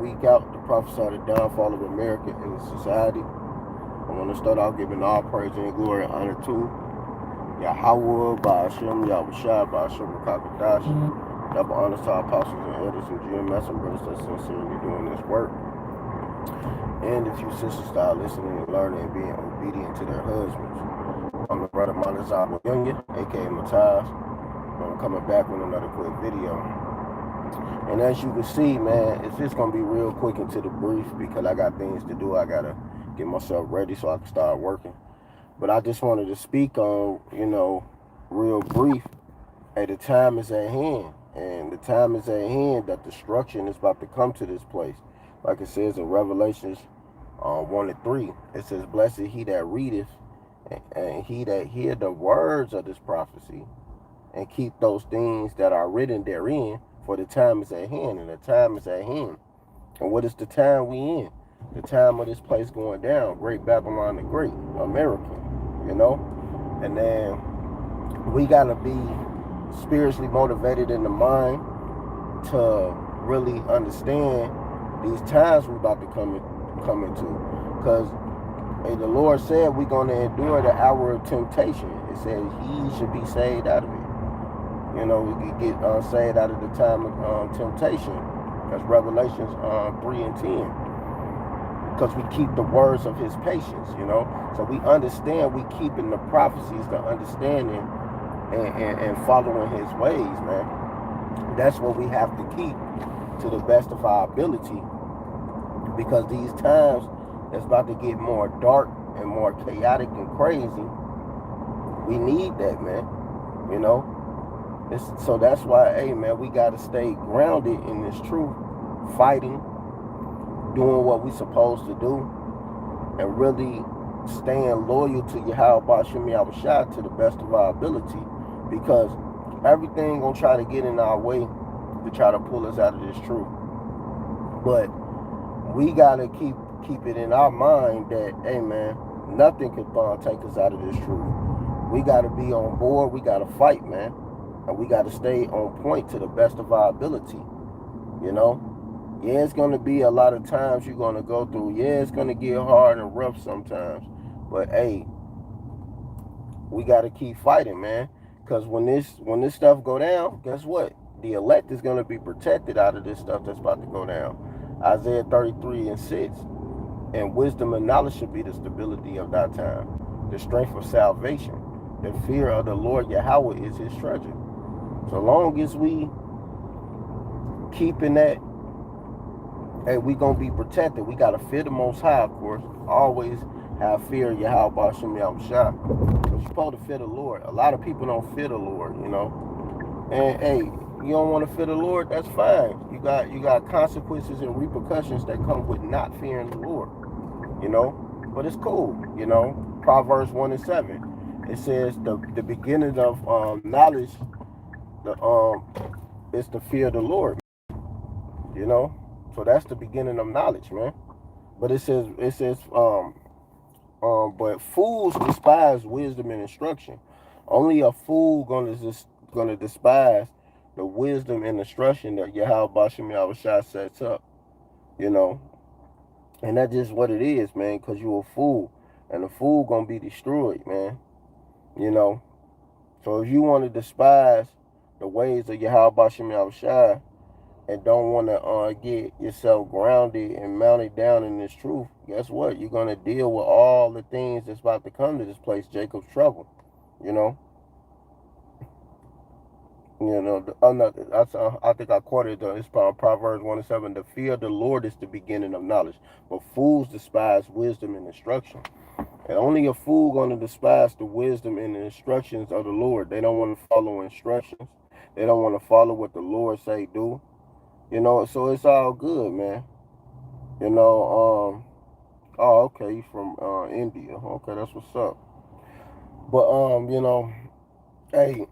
Week out to prophesy the downfall of America and society. I want to start off giving all praise and glory and honor to Yahweh, by Hashem, Yahushua, by Hashem, Kakadash. Double honor to our apostles and elders and GMS and brothers that's sincerely doing this work. And if you sisters start listening and learning and being obedient to their husbands. I'm the brother Monazama Younger, A.K.A. Mataz. I'm coming back with another quick video. And as you can see, man, it's just going to be real quick into the brief because I got things to do. I got to get myself ready so I can start working. But I just wanted to speak on, real brief. Hey, the time is at hand. And the time is at hand that destruction is about to come to this place. Like it says in Revelations 1 and 3, it says, "Blessed he that readeth and he that hear the words of this prophecy and keep those things that are written therein, for the time is at hand." And the time is at hand. And what is the time we in? The time of this place going down, Great Babylon the Great, American, And then we got to be spiritually motivated in the mind to really understand these times we about to come into. Because the Lord said we're going to endure the hour of temptation. It says he should be saved out of it. We could get saved out of the time of temptation. That's Revelations 3 and 10. Because we keep the words of his patience, So we understand we keeping the prophecies, the understanding, and following his ways, man. That's what we have to keep to the best of our ability. Because these times, it's about to get more dark and more chaotic and crazy. We need that, man. So that's why, hey, man, we got to stay grounded in this truth, fighting, doing what we supposed to do, and really staying loyal to Yahweh Bashim Yahushua to the best of our ability, because everything gonna try to get in our way to try to pull us out of this truth. But we gotta keep it in our mind that, hey, man, nothing can take us out of this truth. We gotta be on board. We gotta fight, man. And we got to stay on point to the best of our ability, Yeah, it's going to be a lot of times you're going to go through. Yeah, it's going to get hard and rough sometimes. But, hey, we got to keep fighting, man. Because when this stuff go down, guess what? The elect is going to be protected out of this stuff that's about to go down. Isaiah 33 and 6. And wisdom and knowledge should be the stability of that time. The strength of salvation. The fear of the Lord Yahweh is his treasure. So long as we keeping that, hey, we gonna be protected. We gotta fear the Most High, of course. Always have fear of Yahweh Bashim Yahushua. But you're supposed to fear the Lord. A lot of people don't fear the Lord, And hey, you don't want to fear the Lord, that's fine. You got consequences and repercussions that come with not fearing the Lord, But it's cool, Proverbs 1 and 7. It says the beginning of knowledge. It's the fear of the Lord, So that's the beginning of knowledge, man. But it says, but fools despise wisdom and instruction. Only a fool gonna despise the wisdom and instruction that Yahweh Bashim Yahushua sets up, And that's just what it is, man. Cause you're a fool, and a fool gonna be destroyed, man. So if you want to despise the ways of Yahweh Bashim Yahushua and don't want to get yourself grounded and mounted down in this truth, guess what? You're going to deal with all the things that's about to come to this place, Jacob's trouble, I think I quoted it's Proverbs 1 and 7. The fear of the Lord is the beginning of knowledge, but fools despise wisdom and instruction. And only a fool going to despise the wisdom and the instructions of the Lord. They don't want to follow instructions. They don't want to follow what the Lord say do. So it's all good, man. Oh, okay, you from India. Okay, that's what's up. But hey,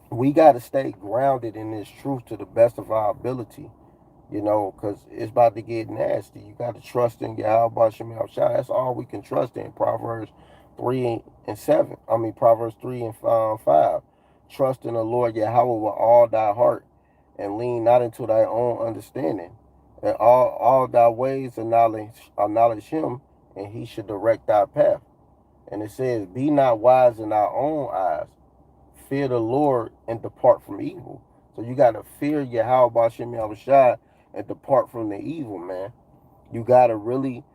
we got to stay grounded in this truth to the best of our ability. Because it's about to get nasty. You got to trust in Yahweh Bashim Yahushua. That's all we can trust in. Proverbs 3 and 7. Proverbs 3 and 5. Trust in the Lord Yahweh with all thy heart and lean not into thy own understanding. And all thy ways acknowledge him, and he should direct thy path. And it says, be not wise in our own eyes. Fear the Lord and depart from evil. So you gotta fear Yahweh Bashem Yahushai and depart from the evil, man. You gotta really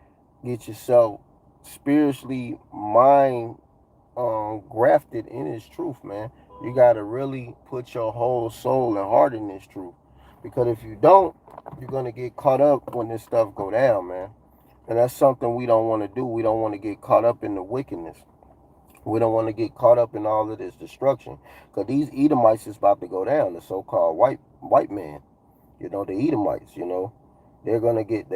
get yourself spiritually grafted in his truth, man. You gotta really put your whole soul and heart in this truth. Because if you don't, you're gonna get caught up when this stuff go down, man. And that's something we don't want to do. We don't want to get caught up in the wickedness. We don't want to get caught up in all of this destruction. Because these Edomites is about to go down, the so-called white man. The Edomites, they're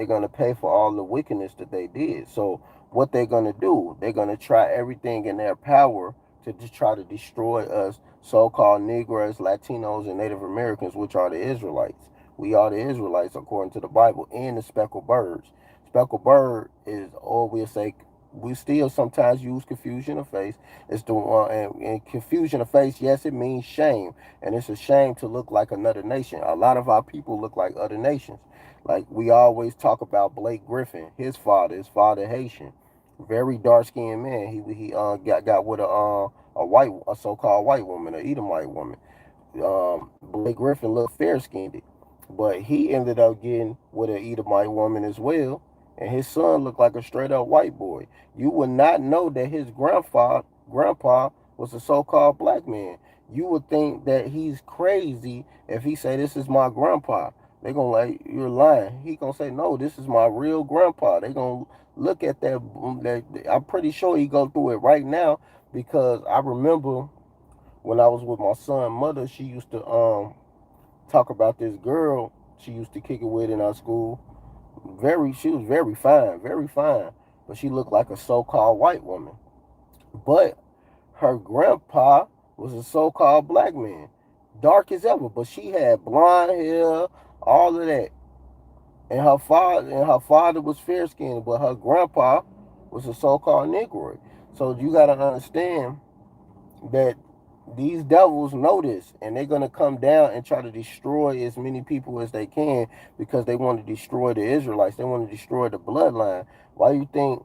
gonna pay for all the wickedness that they did. So what they're gonna do, they're gonna try everything in their power to just try to destroy us, so-called Negroes, Latinos, and Native Americans, which are the Israelites. We are the Israelites according to the Bible, and the speckled birds. Speckled bird is, or we'll say, we still sometimes use confusion of face. It's the and confusion of face. Yes, it means shame, and it's a shame to look like another nation. A lot of our people look like other nations. Like we always talk about Blake Griffin, his father Haitian, very dark skinned man. He got with a so-called white woman, a Edomite woman. Blake Griffin looked fair skinned, but he ended up getting with an Edomite woman as well, and his son looked like a straight up white boy. You would not know that his grandpa was a so-called black man. You would think that he's crazy if he say this is my grandpa. They gonna like you're lying. He gonna say no, this is my real grandpa. They gonna look at that. I'm pretty sure he go through it right now because I remember when I was with my son's mother, she used to talk about this girl she used to kick it with in our school. She was very fine, but she looked like a so-called white woman. But her grandpa was a so-called black man, dark as ever, but she had blonde hair, all of that. And her father was fair skinned, but her grandpa was a so-called Negroid. So you gotta understand that these devils know this, and they're gonna come down and try to destroy as many people as they can because they want to destroy the Israelites. They want to destroy the bloodline. Why you think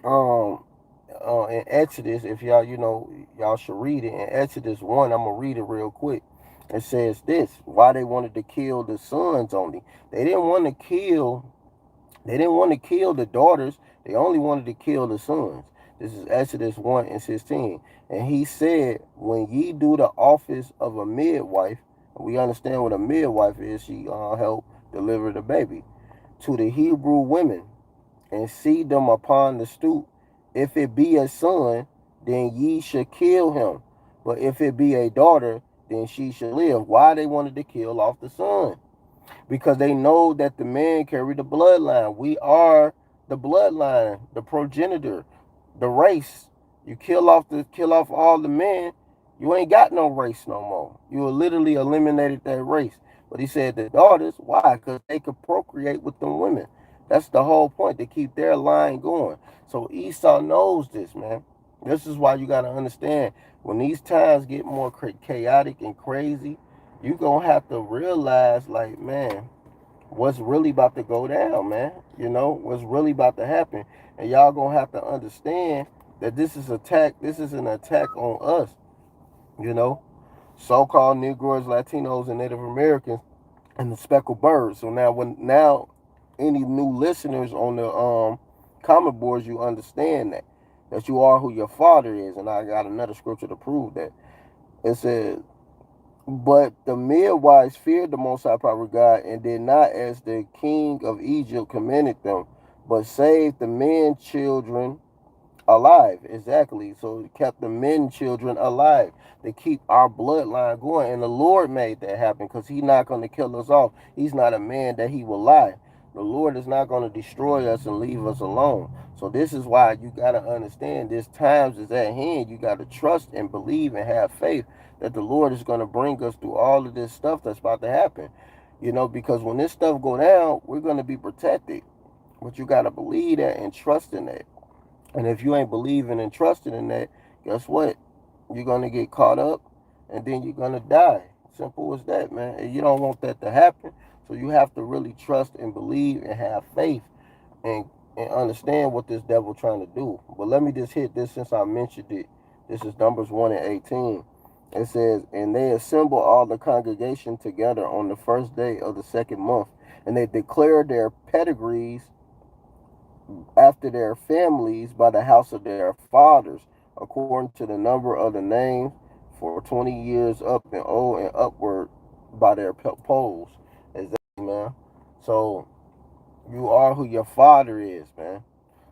in Exodus, if y'all should read it in Exodus 1. I'm gonna read it real quick. It says this: why they wanted to kill the sons only. They didn't want to kill they didn't want to kill the daughters. They only wanted to kill the sons. This is Exodus 1:16. And he said, when ye do the office of a midwife, we understand what a midwife is. She helped deliver the baby to the Hebrew women, and see them upon the stoop. If it be a son, then ye should kill him. But if it be a daughter, then she should live. Why they wanted to kill off the son? Because they know that the men carry the bloodline. We are the bloodline, the progenitor, the race. You kill off all the men, you ain't got no race no more. You literally eliminated that race. But he said the daughters, why? Because they could procreate with them women. That's the whole point, to keep their line going. So Esau knows this, man. This is why you got to understand, when these times get more chaotic and crazy, you gonna have to realize, like, man, what's really about to go down, man. What's really about to happen. And y'all gonna have to understand that this is an attack on us, you know. So-called Negroes, Latinos, and Native Americans, and the speckled birds. So now any new listeners on the comment boards, you understand that you are who your father is. And I got another scripture to prove that. It says, but the midwives feared the Most High Power God, and did not as the king of Egypt commanded them, but saved the men children alive. Exactly. So it kept the men children alive. They keep our bloodline going. And the Lord made that happen, because he's not going to kill us off. He's not a man that he will lie. The Lord is not going to destroy us and leave us alone. So this is why you got to understand, this times is at hand. You got to trust and believe and have faith that the Lord is going to bring us through all of this stuff that's about to happen. Because when this stuff go down, we're going to be protected. But you got to believe that and trust in that. And if you ain't believing and trusting in that, guess what? You're going to get caught up, and then you're going to die. Simple as that, man. And you don't want that to happen. So you have to really trust and believe and have faith and and understand what this devil trying to do. But let me just hit this since I mentioned it. This is Numbers 1 and 18. It says, and they assemble all the congregation together on the first day of the second month, and they declare their pedigrees after their families by the house of their fathers, according to the number of the names, for 20 years up and old and upward by their polls. Exactly, man. So you are who your father is, man.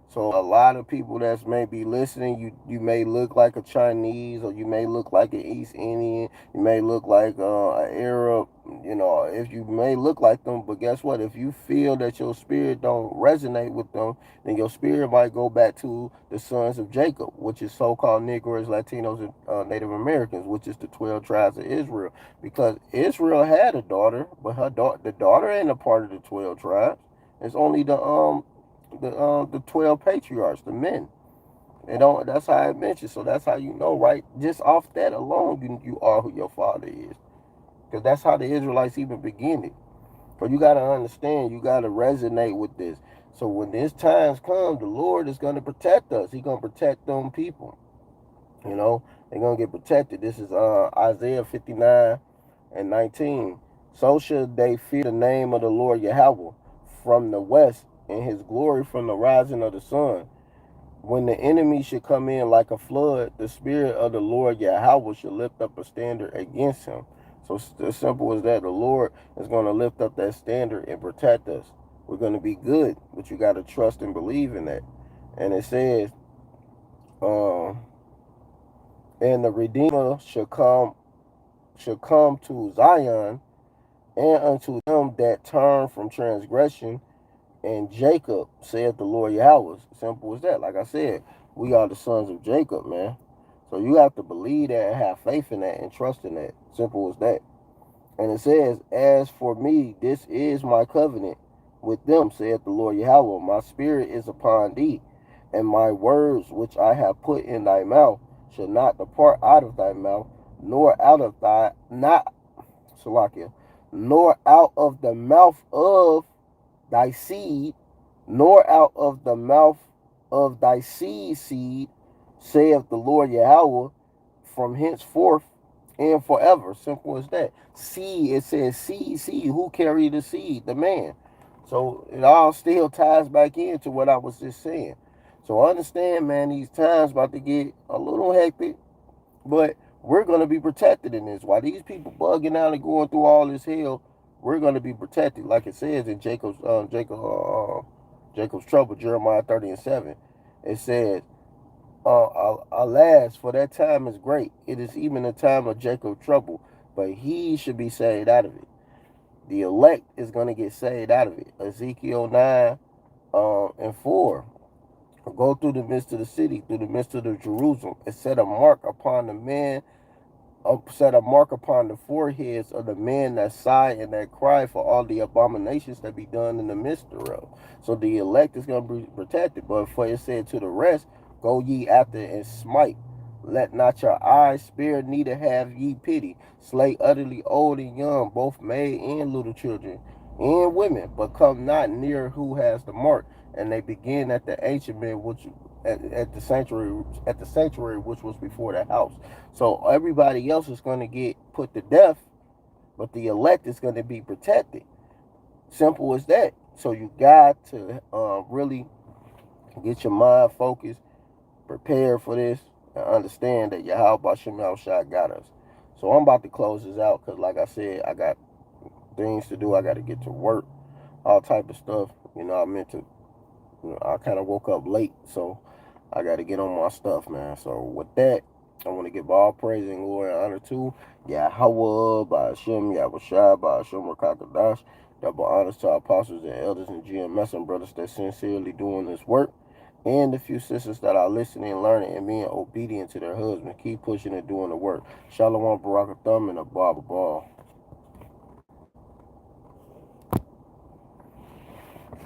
So a lot of people that's maybe listening, you may look like a Chinese, or you may look like an East Indian, you may look like an Arab, if you may look like them, but guess what? If you feel that your spirit don't resonate with them, then your spirit might go back to the sons of Jacob, which is so-called Negroes, Latinos, and Native Americans, which is the 12 tribes of Israel. Because Israel had a daughter, but the daughter ain't a part of the 12 tribes. It's only the 12 patriarchs, the men. They don't. That's how I mentioned. So that's how you know, right? Just off that alone, you are who your father is, because that's how the Israelites even begin it. But you got to understand, you got to resonate with this. So when this times come, the Lord is going to protect us. He's going to protect them people. You know, they're going to get protected. This is Isaiah 59 and 19. So should they fear the name of the Lord Yahweh from the west, and his glory from the rising of the sun. When the enemy should come in like a flood, the spirit of the Lord Yahweh should lift up a standard against him. So as simple as that, the Lord is going to lift up that standard and protect us. We're going to be good, but you got to trust and believe in that. And it says, um, and the Redeemer shall come to Zion, and unto them that turn from transgression, and Jacob, saith the Lord Yahweh. Simple as that. Like I said, we are the sons of Jacob, man. So you have to believe that and have faith in that and trust in that. Simple as that. And it says, as for me, this is my covenant with them, saith the Lord Yahweh. My spirit is upon thee, and my words which I have put in thy mouth shall not depart out of thy mouth, nor out of thy, not, Salakia, nor out of the mouth of thy seed, nor out of the mouth of thy seed, saith the Lord Yahweh, from henceforth and forever. Simple as that. Seed, it says seed. Who carried the seed? The man. So it all still ties back into what I was just saying. So understand, man, these times about to get a little hectic, but we're going to be protected in this. While these people bugging out and going through all this hell, we're going to be protected, like it says in Jacob's trouble, Jeremiah 30 and 7. It says, alas, for that time is great. It is even a time of Jacob's trouble, but he should be saved out of it. The elect is going to get saved out of it. Ezekiel 9 and 4. Go through the midst of the city, through the midst of the Jerusalem, and set a mark upon the man, set a mark upon the foreheads of the men that sigh and that cry for all the abominations that be done in the midst thereof. So the elect is going to be protected. But for it said to the rest, go ye after and smite. Let not your eyes spare, neither have ye pity. Slay utterly old and young, both maid and little children, and women, but come not near who has the mark. And they begin at the ancient men, which at the sanctuary which was before the house. So everybody else is going to get put to death, but the elect is going to be protected. Simple as that. So you got to really get your mind focused, prepare for this, and understand that Yahweh Bashem Yahushua got us. So I'm about to close this out because, like I said, I got things to do. I got to get to work, all type of stuff. I meant to. I kind of woke up late, so I got to get on my stuff, man. So with that, I want to give all praise and glory and honor to Yahweh, by Hashem, Yahushua, by Hashem, Rakakadash. Double honors to our apostles and elders and GMS and brothers that sincerely doing this work. And the few sisters that are listening, learning, and being obedient to their husband. Keep pushing and doing the work. Shalom, Barakatham, and a Baba Ball.